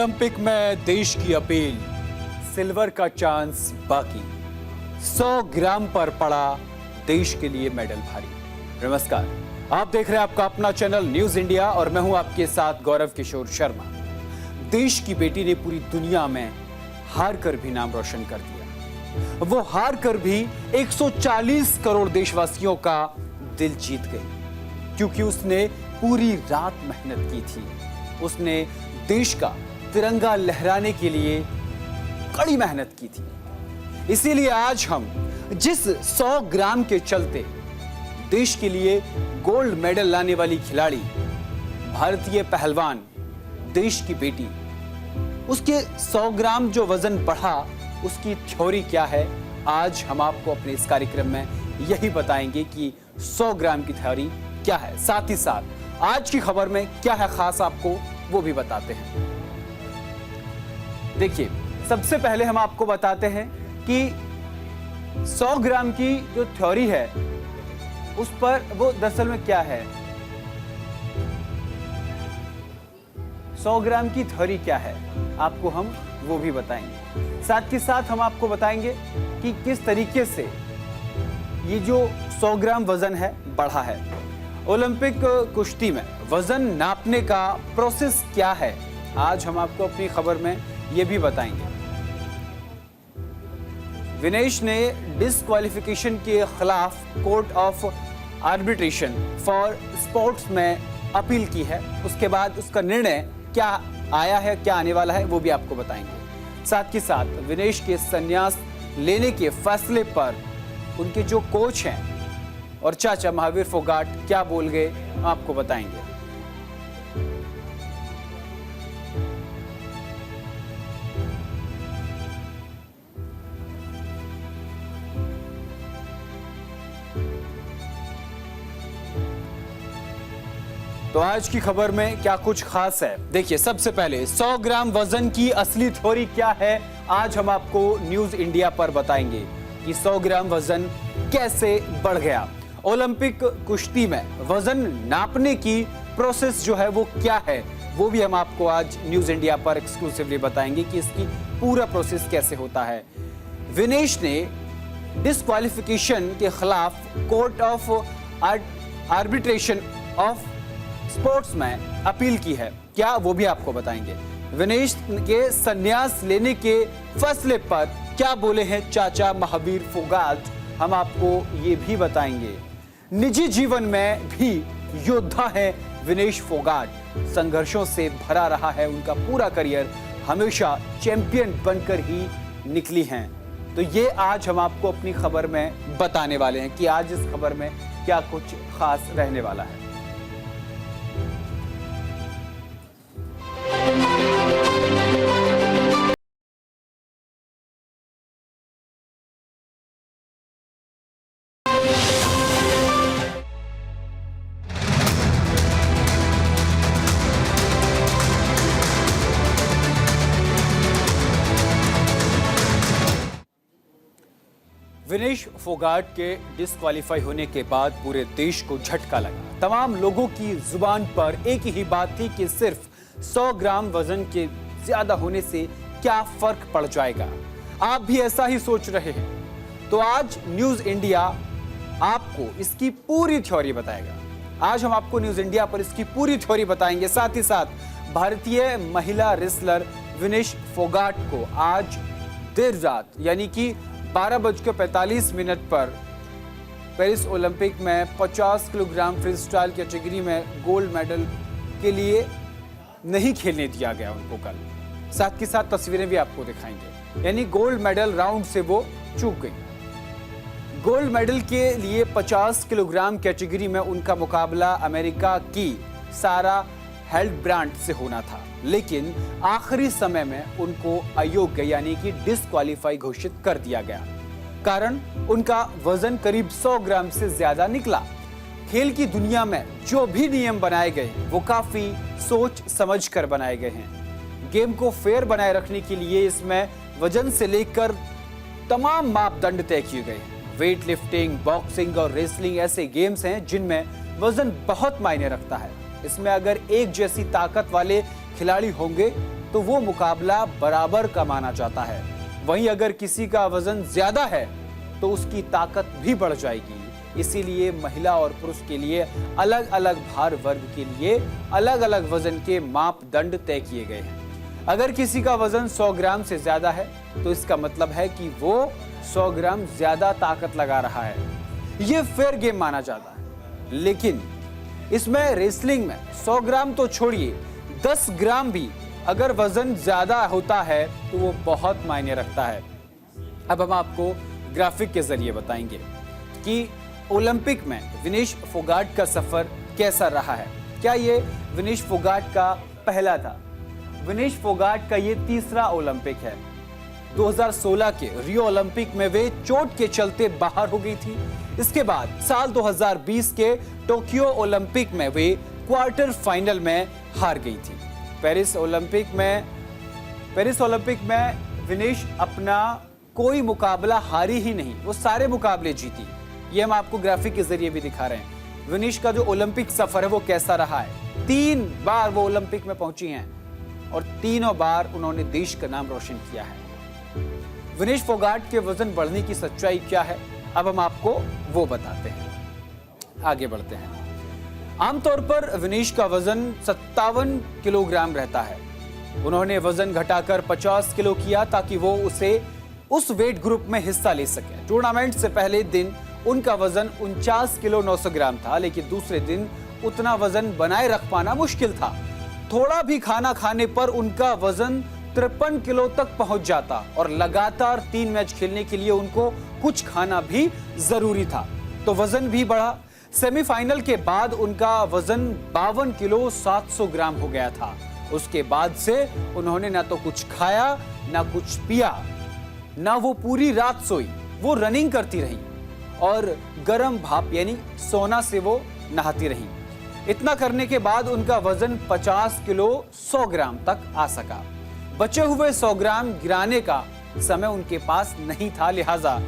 Olympic में देश की अपील, सिल्वर का चांस बाकी, 100 ग्राम पर पड़ा देश के लिए मेडल भारी। नमस्कार, आप देख रहे हैं आपका अपना चैनल न्यूज इंडिया और मैं हूं आपके साथ गौरव किशोर शर्मा। देश की बेटी ने पूरी दुनिया में हार कर भी नाम रोशन कर दिया। वो हार कर भी 140 करोड़ देशवासियों का दिल जीत गई, क्योंकि उसने पूरी रात मेहनत की थी। उसने देश का तिरंगा लहराने के लिए कड़ी मेहनत की थी। इसीलिए आज हम जिस 100 ग्राम के चलते देश के लिए गोल्ड मेडल लाने वाली खिलाड़ी, भारतीय पहलवान, देश की बेटी, उसके 100 ग्राम जो वजन बढ़ा, उसकी थ्योरी क्या है, आज हम आपको अपने इस कार्यक्रम में यही बताएंगे कि 100 ग्राम की थ्योरी क्या है। साथ ही साथ आज की खबर में क्या है खास, आपको वो भी बताते हैं। देखिए, सबसे पहले हम आपको बताते हैं कि 100 ग्राम की जो थ्योरी है उस पर वो दरअसल में क्या है। 100 ग्राम की थ्योरी क्या है आपको हम वो भी बताएंगे। साथ ही साथ हम आपको बताएंगे कि किस तरीके से ये जो 100 ग्राम वजन है बढ़ा है। ओलंपिक कुश्ती में वजन नापने का प्रोसेस क्या है, आज हम आपको अपनी खबर में ये भी बताएंगे। विनेश ने डिस्क्वालिफिकेशन के खिलाफ court of arbitration for sports में अपील की है। उसके बाद उसका निर्णय क्या आया है, क्या आने वाला है, वो भी आपको बताएंगे। साथ ही साथ विनेश के संन्यास लेने के फैसले पर उनके जो कोच हैं और चाचा महावीर फोगाट क्या बोल गए, आपको बताएंगे। तो आज की खबर में क्या कुछ खास है, देखिए। सबसे पहले 100 ग्राम वजन की असली थ्योरी क्या है, आज हम आपको न्यूज इंडिया पर बताएंगे कि 100 ग्राम वजन कैसे बढ़ गया। ओलंपिक कुश्ती में वजन नापने की प्रोसेस जो है वो क्या है, वो भी हम आपको आज न्यूज इंडिया पर एक्सक्लूसिवली बताएंगे कि इसकी पूरा प्रोसेस कैसे होता है। विनेश ने डिस्क्वालिफिकेशन के खिलाफ court of arbitration of sports में अपील की है, क्या वो भी आपको बताएंगे। विनेश के संन्यास लेने के फैसले पर क्या बोले हैं चाचा महावीर फोगाट, हम आपको ये भी बताएंगे। निजी जीवन में भी योद्धा है विनेश फोगाट, संघर्षों से भरा रहा है उनका पूरा करियर, हमेशा चैंपियन बनकर ही निकली हैं। तो ये आज हम आपको अपनी खबर में बताने वाले हैं कि आज इस खबर में क्या कुछ खास रहने वाला है। विनेश फोगाट के डिस्क्वालीफाई होने के बाद पूरे देश को झटका लगा। तमाम लोगों की जुबान पर एक ही बात थी कि सिर्फ 100 ग्राम वजन के ज्यादा होने से क्या फर्क पड़ जाएगा। आप भी ऐसा ही सोच रहे हैं, तो आज न्यूज इंडिया आपको इसकी पूरी थ्योरी बताएगा। आज हम आपको न्यूज इंडिया पर इसकी पूरी थ्योरी बताएंगे। साथ ही साथ भारतीय महिला रेसलर विनेश फोगाट को आज देर रात यानी कि 12:45 पर पेरिस ओलंपिक में 50 किलोग्राम फ्री स्टाइल कैटेगरी में गोल्ड मेडल के लिए नहीं खेलने दिया गया उनको कल। साथ ही साथ तस्वीरें भी आपको दिखाएंगे, यानी गोल्ड मेडल राउंड से वो चूक गई। गोल्ड मेडल के लिए 50 किलोग्राम कैटेगरी में उनका मुकाबला अमेरिका की सारा हेल्डब्रांड से होना था, लेकिन आखिरी समय में उनको अयोग्य यानी कि डिस्क्वालीफाई घोषित कर दिया गया। कारण उनका वजन करीब 100 ग्राम से ज्यादा निकला। खेल की दुनिया में जो भी नियम बनाए गए वो काफी सोच समझ कर बनाए गए हैं। गेम को फेयर बनाए रखने के लिए इसमें वजन से लेकर तमाम मापदंड तय किए गए हैं। वेट लिफ्टिंग, बॉक्सिंग और रेसलिंग ऐसे गेम्स हैं जिनमें वजन बहुत मायने रखता है। इसमें अगर एक जैसी ताकत वाले खिलाड़ी होंगे तो वो मुकाबला बराबर का माना जाता है। वहीं अगर किसी का वजन ज्यादा है तो उसकी ताकत भी बढ़ जाएगी। इसीलिए महिला और पुरुष के लिए अलग अलग भार वर्ग के लिए अलग अलग वजन के मापदंड तय किए गए हैं। अगर किसी का वजन 100 ग्राम से ज्यादा है तो इसका मतलब है कि वो 100 ग्राम ज्यादा ताकत लगा रहा है। ये फेयर गेम माना जाता है। लेकिन इसमें रेसलिंग में 100 ग्राम तो छोड़िए, 10 ग्राम भी अगर वजन ज्यादा होता है तो वो बहुत मायने रखता है। अब हम आपको ग्राफिक के जरिए बताएंगे कि ओलंपिक में विनेश फोगाट का सफर कैसा रहा है। क्या ये विनेश फोगाट का पहला था? विनेश फोगाट का ये तीसरा ओलंपिक है। 2016 के रियो ओलंपिक में वे चोट के चलते बाहर हो गई थी। इसके बाद साल 2020 के टोक्यो ओलंपिक में वे क्वार्टर फाइनल में हार गई थी। पेरिस ओलंपिक में विनेश अपना कोई मुकाबला हारी ही नहीं, वो सारे मुकाबले जीती। ये हम आपको ग्राफिक के जरिए भी दिखा रहे हैं। विनेश का जो ओलंपिक सफर है वो कैसा रहा है। 3 बार वो ओलंपिक में पहुंची हैं और तीनों बार उन्होंने देश का नाम रोशन किया है। विनेश फोगाट के वजन बढ़ने की सच्चाई क्या है, अब हम आपको वो बताते हैं। आगे बढ़ते हैं। आमतौर पर विनेश का वजन 57 किलोग्राम रहता है। उन्होंने वजन घटाकर 50 किलो किया ताकि वो उस वेट ग्रुप में हिस्सा ले सके। टूर्नामेंट से पहले दिन उनका वजन 49 किलो 900 ग्राम था, लेकिन दूसरे दिन उतना वजन बनाए रख पाना मुश्किल था। थोड़ा भी खाना खाने पर उनका वजन 53 किलो तक पहुंच जाता और लगातार 3 मैच खेलने के लिए उनको कुछ खाना भी जरूरी था, तो वजन भी बढ़ा। सेमीफाइनल के बाद उनका वजन 52 किलो 700 ग्राम हो गया था। उसके बाद से उन्होंने ना तो कुछ खाया ना कुछ पिया, ना वो पूरी रात सोई। वो रनिंग करती रही और गर्म भाप यानी सोना से वो नहाती रही। इतना करने के बाद उनका वजन 50 किलो 100 ग्राम तक आ सका। बचे हुए 100 ग्राम गिराने का समय उनके पास नहीं था, लिहाजा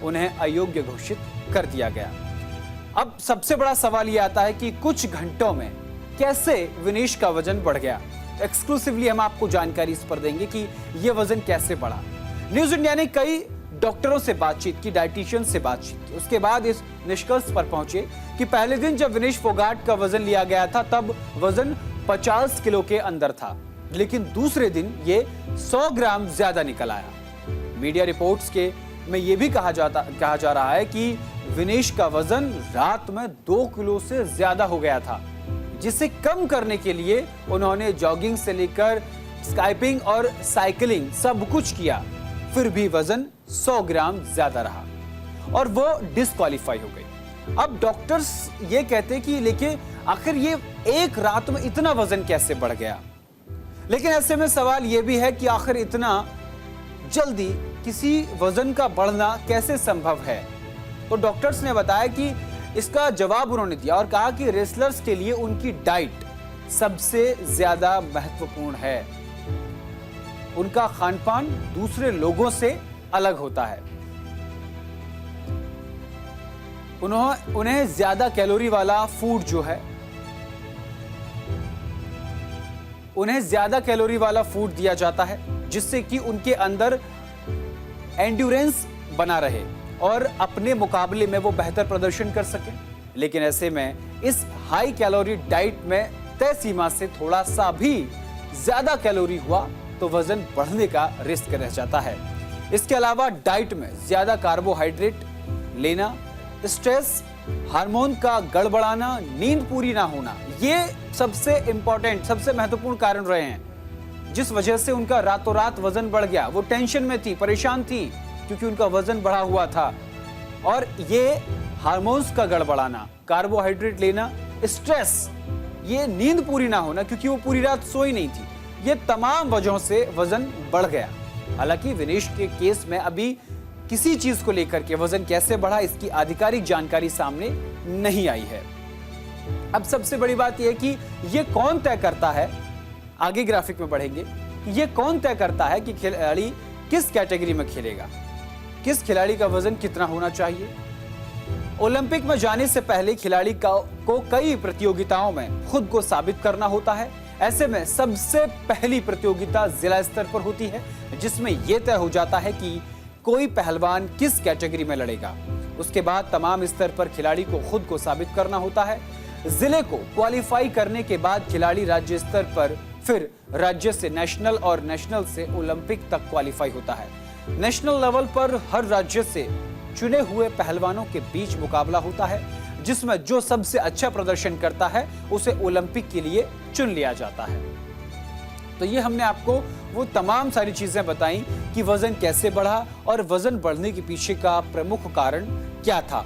उन्हें अयोग्य घोषित कर दिया गया। अब सबसे बड़ा सवाल यह आता है कि कुछ घंटों में कैसे विनेश का वजन बढ़ गया। एक्सक्लूसिवली हम आपको जानकारी इस पर देंगे कि यह वजन कैसे बढ़ा। न्यूज इंडिया ने कई डॉक्टरों से बातचीत की, डाइटिशियन से बातचीत की। उसके बाद इस निष्कर्ष पर पहुंचे कि पहले दिन जब विनेश फोगाट का वजन लिया गया था तब वजन 50 किलो के अंदर था, लेकिन दूसरे दिन ये 100 ग्राम ज्यादा निकल आया। मीडिया रिपोर्ट्स के में यह भी कहा जा रहा है कि विनेश का वजन रात में 2 किलो से ज्यादा हो गया था, जिसे कम करने के लिए उन्होंने जॉगिंग से लेकर स्काइपिंग और साइकिलिंग सब कुछ किया, फिर भी वजन 100 ग्राम ज्यादा रहा और वो डिस्क्वालीफाई हो गई। अब डॉक्टर्स ये कहते हैं कि लेकिन आखिर ये एक रात में इतना वजन कैसे बढ़ गया। लेकिन ऐसे में सवाल ये भी है कि आखिर इतना जल्दी किसी वजन का बढ़ना कैसे संभव है। तो डॉक्टर्स ने बताया कि इसका जवाब उन्होंने दिया और कहा कि रेसलर्स के लिए उनकी डाइट सबसे ज्यादा महत्वपूर्ण है। उनका खानपान दूसरे लोगों से अलग होता है। उन्हें ज्यादा कैलोरी वाला फूड जो है, उन्हें ज्यादा कैलोरी वाला फूड दिया जाता है, जिससे कि उनके अंदर एंड्योरेंस बना रहे और अपने मुकाबले में वो बेहतर प्रदर्शन कर सके। लेकिन ऐसे में इस हाई कैलोरी डाइट में तय सीमा से थोड़ा सा भी ज्यादा कैलोरी हुआ तो वजन बढ़ने का रिस्क रह जाता है। इसके अलावा डाइट में ज्यादा कार्बोहाइड्रेट लेना, स्ट्रेस, हार्मोन का गड़बड़ाना, नींद पूरी ना होना, ये सबसे इंपॉर्टेंट, सबसे महत्वपूर्ण कारण रहे हैं, जिस वजह से उनका रातों रात वजन बढ़ गया। वो टेंशन में थी, परेशान थी, क्योंकि उनका वजन बढ़ा हुआ था। और ये हार्मोन्स का गड़बड़ाना, कार्बोहाइड्रेट लेना, स्ट्रेस, ये नींद पूरी ना होना, क्योंकि वो पूरी रात सोई नहीं थी, ये तमाम वजहों से वजन बढ़ गया। हालांकि विनेश के केस में अभी किसी चीज को लेकर के वजन कैसे बढ़ा इसकी आधिकारिक जानकारी सामने नहीं आई है। अब सबसे बड़ी बात यह है कि ये कौन तय करता है, आगे ग्राफिक में बढ़ेंगे, ये कौन तय करता है कि खिलाड़ी किस कैटेगरी में खेलेगा, किस खिलाड़ी का वजन कितना होना चाहिए। ओलंपिक में जाने से पहले खिलाड़ी को कई प्रतियोगिताओं में खुद को साबित करना होता है। ऐसे में सबसे पहली प्रतियोगिता जिला स्तर पर होती है, जिसमें यह तय हो जाता है कि कोई पहलवान किस कैटेगरी में लड़ेगा। उसके बाद तमाम स्तर पर खिलाड़ी को खुद को साबित करना होता है। जिले को क्वालिफाई करने के बाद खिलाड़ी राज्य स्तर पर, फिर राज्य से नेशनल और नेशनल से ओलंपिक तक क्वालिफाई होता है। नेशनल लेवल पर हर राज्य से चुने हुए पहलवानों के बीच मुकाबला होता है, जिसमें जो सबसे अच्छा प्रदर्शन करता है उसे ओलंपिक के लिए चुन लिया जाता है। तो ये हमने आपको वो तमाम सारी चीजें बताई कि वजन कैसे बढ़ा और वजन बढ़ने के पीछे का प्रमुख कारण क्या था।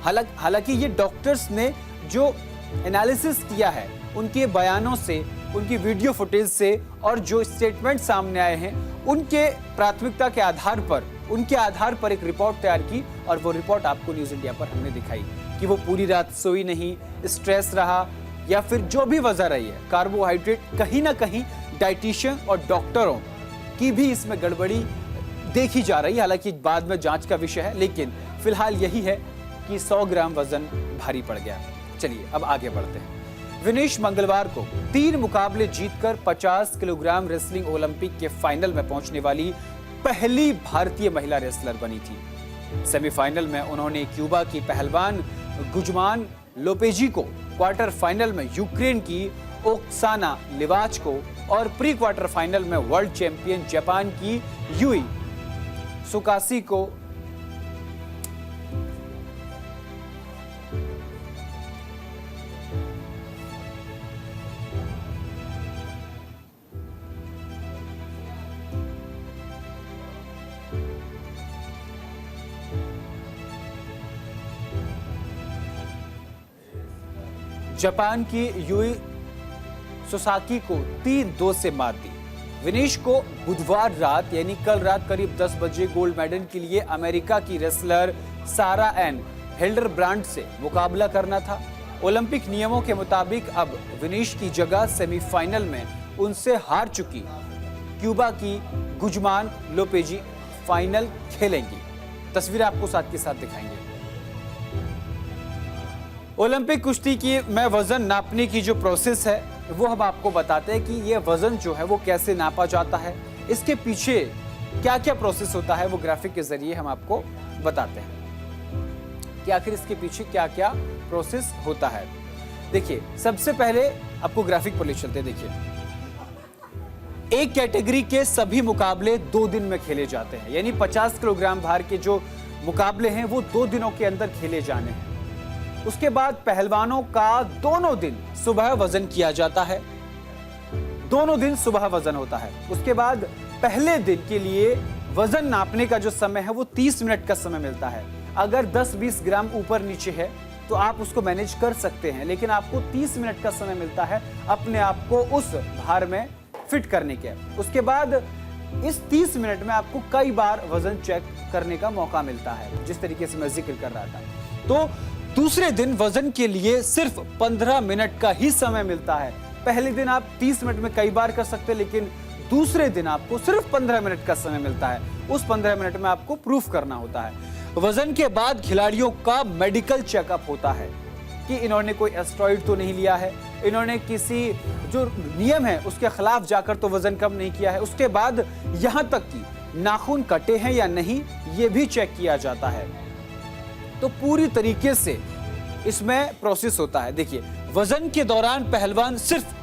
हालांकि ये डॉक्टर्स ने जो एनालिसिस किया है, उनके बयानों से, उनकी वीडियो फुटेज से और जो स्टेटमेंट सामने आए हैं, उनके प्राथमिकता के आधार पर, उनके आधार पर एक रिपोर्ट तैयार की और वो रिपोर्ट आपको न्यूज़ इंडिया पर हमने दिखाई कि वो पूरी रात सोई नहीं, स्ट्रेस रहा या फिर जो भी वजह रही है, कार्बोहाइड्रेट, कहीं ना कहीं डाइटिशियन और डॉक्टरों की भी इसमें गड़बड़ी देखी जा रही है। हालांकि बाद में जांच का विषय है, लेकिन फिलहाल यही है कि 100 ग्राम वजन भारी पड़ गया। चलिए अब आगे बढ़ते हैं। विनेश मंगलवार को 3 मुकाबले जीतकर 50 किलोग्राम रेसलिंग ओलंपिक के फाइनल में पहुंचने वाली पहली भारतीय महिला रेसलर बनी थी। सेमीफाइनल में उन्होंने क्यूबा की पहलवान गुजमान लोपेजी को, क्वार्टर फाइनल में यूक्रेन की ओक्साना लिवाच को और प्री क्वार्टर फाइनल में वर्ल्ड चैंपियन जापान की यूई सुकासी को जापान की यूई सुसाकी को 3-2 से मात दी। विनेश को बुधवार रात यानी कल रात करीब 10 बजे गोल्ड मेडल के लिए अमेरिका की रेसलर सारा एन हिल्डरब्रांड से मुकाबला करना था। ओलंपिक नियमों के मुताबिक अब विनेश की जगह सेमीफाइनल में उनसे हार चुकी क्यूबा की गुजमान लोपेजी फाइनल खेलेंगी। तस्वीरें आपको साथ के साथ दिखाएंगे। ओलंपिक कुश्ती की में वजन नापने की जो प्रोसेस है वो हम आपको बताते हैं कि ये वजन जो है वो कैसे नापा जाता है, इसके पीछे क्या क्या प्रोसेस होता है, वो ग्राफिक के जरिए हम आपको बताते हैं कि आखिर इसके पीछे क्या क्या प्रोसेस होता है। देखिए, सबसे पहले आपको ग्राफिक पर ले चलते हैं। देखिए, एक कैटेगरी के सभी मुकाबले 2 दिन में खेले जाते हैं, यानी 50 किलोग्राम भार के जो मुकाबले हैं वो 2 दिनों के अंदर खेले जाने हैं। उसके बाद पहलवानों का दोनों दिन सुबह वजन किया जाता है, दोनों दिन सुबह वजन होता है। उसके बाद पहले दिन के लिए वजन नापने का जो समय है वो 30 मिनट का समय मिलता है। अगर 10-20 ग्राम ऊपर नीचे है तो आप उसको मैनेज कर सकते हैं, लेकिन आपको 30 मिनट का समय मिलता है अपने आप को उस भार में फिट करने के। उसके बाद इस 30 मिनट में आपको कई बार वजन चेक करने का मौका मिलता है, जिस तरीके से मैं जिक्र कर रहा था। तो दूसरे दिन वजन के लिए सिर्फ 15 मिनट का ही समय मिलता है। पहले दिन आप 30 मिनट में कई बार कर सकते हैं, लेकिन दूसरे दिन आपको सिर्फ 15 मिनट का समय मिलता है। उस 15 मिनट में आपको प्रूफ करना होता है। वजन के बाद खिलाड़ियों का मेडिकल चेकअप होता है कि इन्होंने कोई एस्टेरॉइड तो नहीं लिया है, इन्होंने किसी जो नियम है उसके खिलाफ जाकर तो वजन कम नहीं किया है। उसके बाद यहां तक कि नाखून कटे हैं या नहीं, यह भी चेक किया जाता है। तो पूरी तरीके से इसमें प्रोसेस होता है। देखिए, वजन के दौरान पहलवान सिर्फ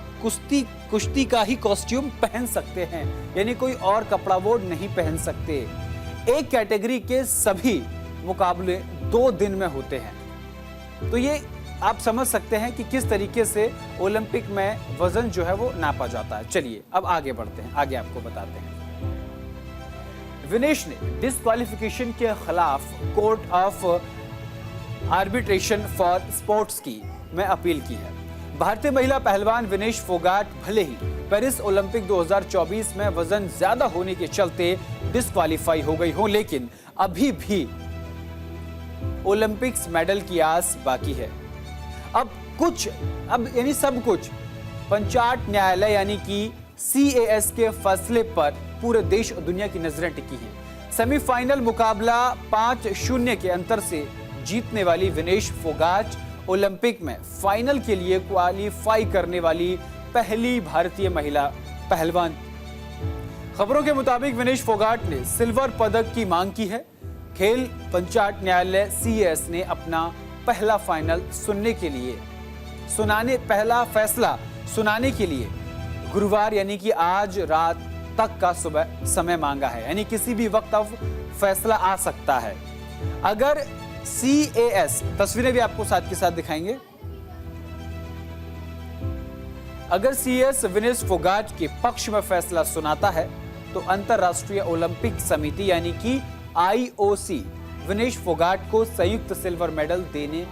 कुश्ती का ही कॉस्ट्यूम पहन सकते हैं, यानी कोई और कपड़ा वो नहीं पहन सकते। एक कैटेगरी के सभी मुकाबले 2 दिन में होते हैं। तो ये आप समझ सकते हैं कि किस तरीके से ओलंपिक में वजन जो है वो नापा जाता है। चलिए अब आगे बढ़ते हैं, आगे आपको बताते हैं। विनेश ने डिस्क्वालिफिकेशन के खिलाफ court of arbitration for sports की में अपील की है। भारतीय महिला पहलवान विनेश फोगाट भले ही पेरिस ओलंपिक 2024 में वजन ज्यादा होने के चलते डिस्क्वालीफाई हो गई हो, लेकिन अभी भी ओलंपिक्स मेडल की आस बाकी है। अब यानी सब कुछ पंचायत न्यायालय यानी कि CAS के फैसले पर पूरे देश और दुनिया की नजरें टिकी हैं। सेमीफाइनल मुकाबला 5-0 के अंतर से जीतने वाली विनेश फोगाट ओलंपिक में फाइनल के लिए क्वालीफाई करने वाली पहली भारतीय महिला पहलवान। खबरों के मुताबिक विनेश फोगाट ने सिल्वर पदक की मांग की है। खेल पंचायत न्यायालय CAS ने अपना पहला फैसला सुनाने के लिए गुरुवार यानी कि आज रात तक का सुबह समय मांगा है, यानी किसी भी वक्त अब फैसला आ सकता है। अगर CAS, तस्वीरें भी आपको साथ के साथ दिखाएंगे, अगर CAS विनेश फोगाट के पक्ष में फैसला सुनाता है तो अंतरराष्ट्रीय ओलंपिक समिति यानी कि IOC विनेश फोगाट को संयुक्त सिल्वर मेडल देने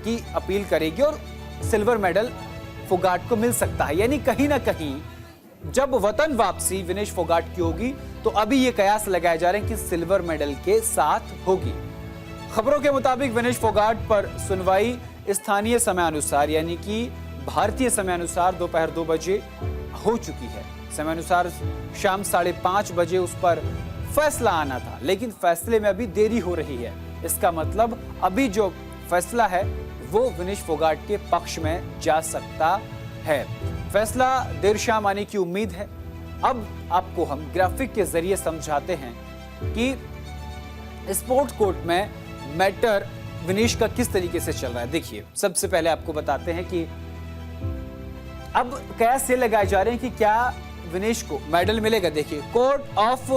की अपील करेगी और सिल्वर मेडल फोगाट को मिल सकता है। यानी कहीं ना कहीं जब वतन वापसी विनेश फोगाट की होगी तो अभी ये कयास लगाए जा रहे हैं कि सिल्वर मेडल के साथ होगी। खबरों के मुताबिक विनेश फोगाट पर सुनवाई स्थानीय समय अनुसार यानी कि भारतीय समय अनुसार दोपहर 2 बजे हो चुकी है। समय अनुसार शाम 5:30 बजे उस पर फैसला आना था, लेकिन फैसले में अभी देरी हो रही है। इसका मतलब अभी जो फैसला है वो विनेश फोगाट के पक्ष में जा सकता है। फैसला देर शाम आने की उम्मीद है। अब आपको हम ग्राफिक के जरिए समझाते हैं कि स्पोर्ट्स कोर्ट में मैटर विनेश का किस तरीके से चल रहा है। देखिए, सबसे पहले आपको बताते हैं कि अब कयास ये लगाए जा रहे हैं कि क्या विनेश को मेडल मिलेगा। देखिए, court of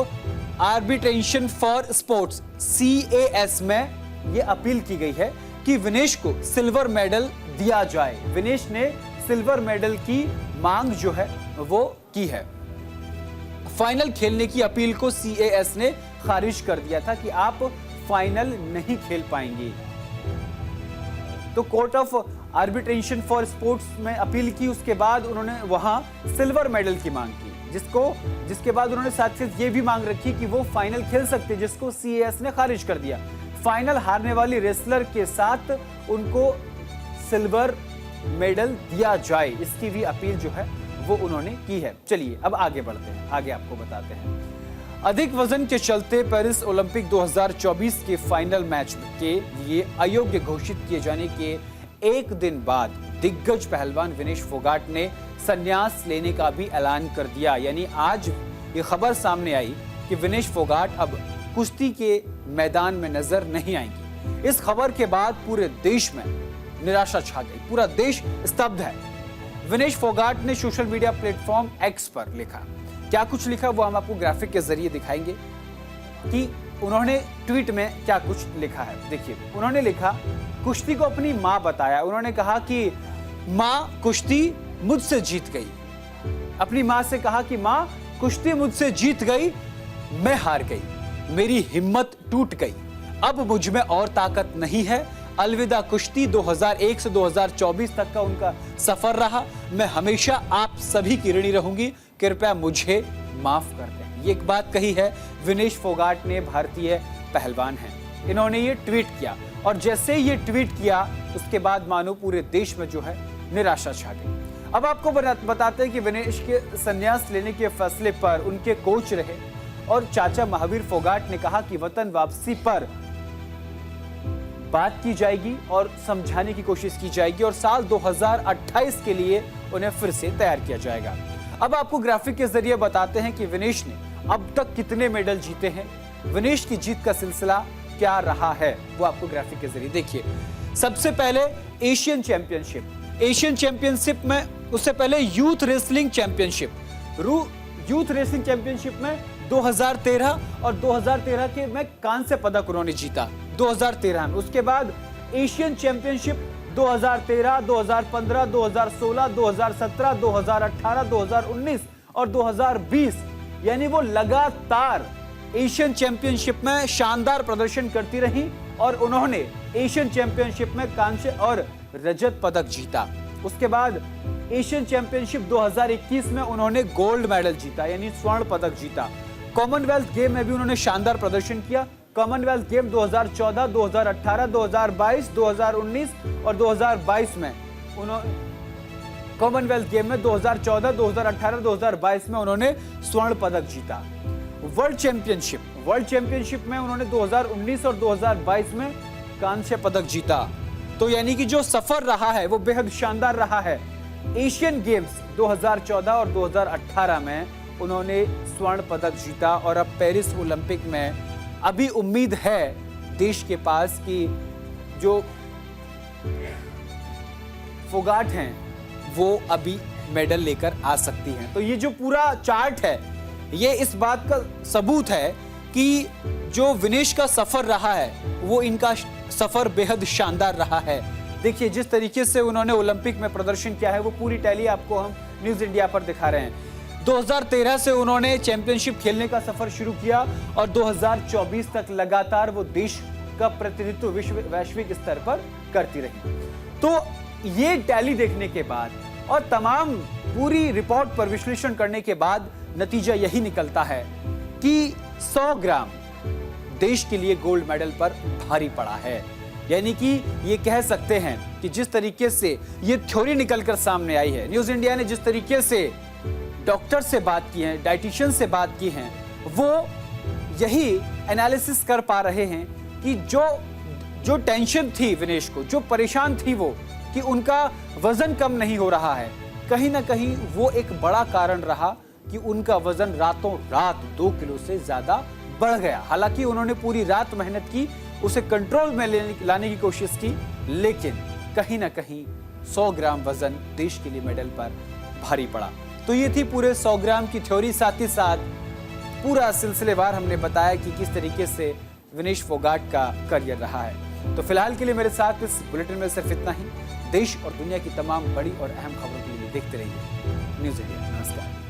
arbitration for sports CAS में ये अपील की गई है कि विनेश को सिल्वर मेडल दिया जाए। विनेश ने सिल्वर मेडल की मांग जो है वो की है। फाइनल खेलने की अपील को CAS ने खारिज कर दिया था कि आप फाइनल नहीं खेल पाएंगे। तो court of arbitration for sports में अपील की, उसके बाद उन्होंने वहां सिल्वर मेडल की मांग की, जिसके बाद उन्होंने साथ साथ ये भी मांग रखी कि वो फाइनल खेल सकते, जिसको CAS ने खारिज कर दिया। फाइनल हारने वाली रेसलर के साथ उनको सिल्वर मेडल दिया जाए, इसकी भी अपील जो है वो उन्होंने की है। चलिए अब आगे बढ़ते हैं, आगे आपको बताते हैं। अधिक वजन के चलते पेरिस ओलंपिक 2024 के फाइनल मैच के लिए अयोग्य घोषित किए जाने के एक दिन बाद दिग्गज पहलवान विनेश फोगाट ने संन्यास लेने का भी ऐलान कर दिया। यानी आज ये खबर सामने आई कि विनेश फोगाट अब कुश्ती के मैदान में नजर नहीं आएंगी। इस खबर के बाद पूरे देश में निराशा छा गई, पूरा देश स्तब्ध है। विनेश फोगाट ने सोशल मीडिया प्लेटफॉर्म X पर लिखा। क्या कुछ लिखा वो हम आपको ग्राफिक के जरिए दिखाएंगे कि उन्होंने ट्वीट में क्या कुछ लिखा है। देखिए, उन्होंने लिखा, कुश्ती को अपनी मां बताया। उन्होंने कहा कि मां कुश्ती मुझसे जीत गई। अपनी मां से कहा कि मां कुश्ती मुझसे जीत गई, मैं हार गई, मेरी हिम्मत टूट गई, अब मुझ में और ताकत नहीं है। अलविदा कुश्ती। 2001 से 2024 तक का उनका सफर रहा। मैं हमेशा आप सभी की ऋणी रहूंगी, कृपया मुझे माफ कर दें। ये एक बात कही है विनेश फोगाट ने, भारतीय पहलवान हैं। इन्होंने ये ट्वीट किया और जैसे ये ट्वीट किया उसके बाद मानो पूरे देश में जो है निराशा छा गई। अब आपको बताते हैं कि विनेश के संन्यास लेने के फैसले पर उनके कोच रहे और चाचा महावीर फोगाट ने कहा कि वतन वापसी पर बात की जाएगी और समझाने की कोशिश की जाएगी और साल 2028 के लिए उन्हें फिर से तैयार किया जाएगा। अब आपको ग्राफिक के जरिए बताते हैं कि विनेश ने अब तक कितने मेडल जीते हैं, विनेश की जीत का सिलसिला क्या रहा है, वो आपको ग्राफिक के जरिए देखिए। सबसे पहले एशियन चैंपियनशिप में, उससे पहले यूथ रेसलिंग चैंपियनशिप में 2013 और 2013 के में कांस्य पदक उन्होंने जीता 2013 में। उसके बाद एशियन चैंपियनशिप 2013, 2015, 2016, 2017, 2018, 2019 और 2020, यानी वो लगातार एशियन चैंपियनशिप में शानदार प्रदर्शन करती रही और उन्होंने एशियन चैंपियनशिप में कांस्य और रजत पदक जीता। उसके बाद एशियन चैंपियनशिप 2021 में उन्होंने गोल्ड मेडल जीता, यानी स्वर्ण पदक जीता। कॉमनवेल्थ गेम में भी उन्होंने शानदार प्रदर्शन किया। कॉमनवेल्थ गेम 2014, 2018, 2022, 2019 और 2022 में उन्होंने कॉमनवेल्थ गेम में 2014, 2018, 2022 में उन्होंने स्वर्ण पदक जीता। वर्ल्ड चैंपियनशिप में उन्होंने 2019 और 2022 में कांस्य पदक जीता। तो यानी कि जो सफर रहा है वो बेहद शानदार रहा है। एशियन गेम्स 2014 और 2018 में उन्होंने स्वर्ण पदक जीता और अब पेरिस ओलंपिक में अभी उम्मीद है देश के पास कि जो फोगाट हैं वो अभी मेडल लेकर आ सकती हैं। तो ये जो पूरा चार्ट है ये इस बात का सबूत है कि जो विनेश का सफर रहा है वो इनका सफर बेहद शानदार रहा है। देखिए जिस तरीके से उन्होंने ओलंपिक में प्रदर्शन किया है वो पूरी टैली आपको हम न्यूज़ इंडिया पर दिखा रहे हैं। 2013 से उन्होंने चैंपियनशिप खेलने का सफर शुरू किया और 2024 तक लगातार वो देश का प्रतिनिधित्व वैश्विक स्तर पर करती रही। तो ये टैली देखने के बाद और तमाम पूरी रिपोर्ट पर विश्लेषण करने के बाद नतीजा यही निकलता है कि 100 ग्राम देश के लिए गोल्ड मेडल पर भारी पड़ा है। यानी कि ये कह सकते हैं कि जिस तरीके से ये थ्योरी निकलकर सामने आई है, न्यूज़ इंडिया ने जिस तरीके से डॉक्टर से बात की है, डाइटिशियन से बात की है, वो यही एनालिसिस कर पा रहे हैं कि जो टेंशन थी विनेश को, जो परेशान थी वो कि उनका वजन कम नहीं हो रहा है, कहीं ना कहीं वो एक बड़ा कारण रहा कि उनका वजन रातों रात 2 किलो से ज्यादा बढ़ गया। हालांकि उन्होंने पूरी रात मेहनत की, उसे कंट्रोल में लाने की कोशिश की, लेकिन कहीं ना कहीं 100 ग्राम वजन देश के लिए मेडल पर भारी पड़ा। तो ये थी पूरे 100 ग्राम की थ्योरी, साथ ही साथ पूरा सिलसिलेवार हमने बताया कि किस तरीके से विनेश फोगाट का करियर रहा है। तो फिलहाल के लिए मेरे साथ इस बुलेटिन में सिर्फ इतना ही। देश और दुनिया की तमाम बड़ी और अहम खबरों के लिए देखते रहिए न्यूज़ इंडिया। नमस्कार।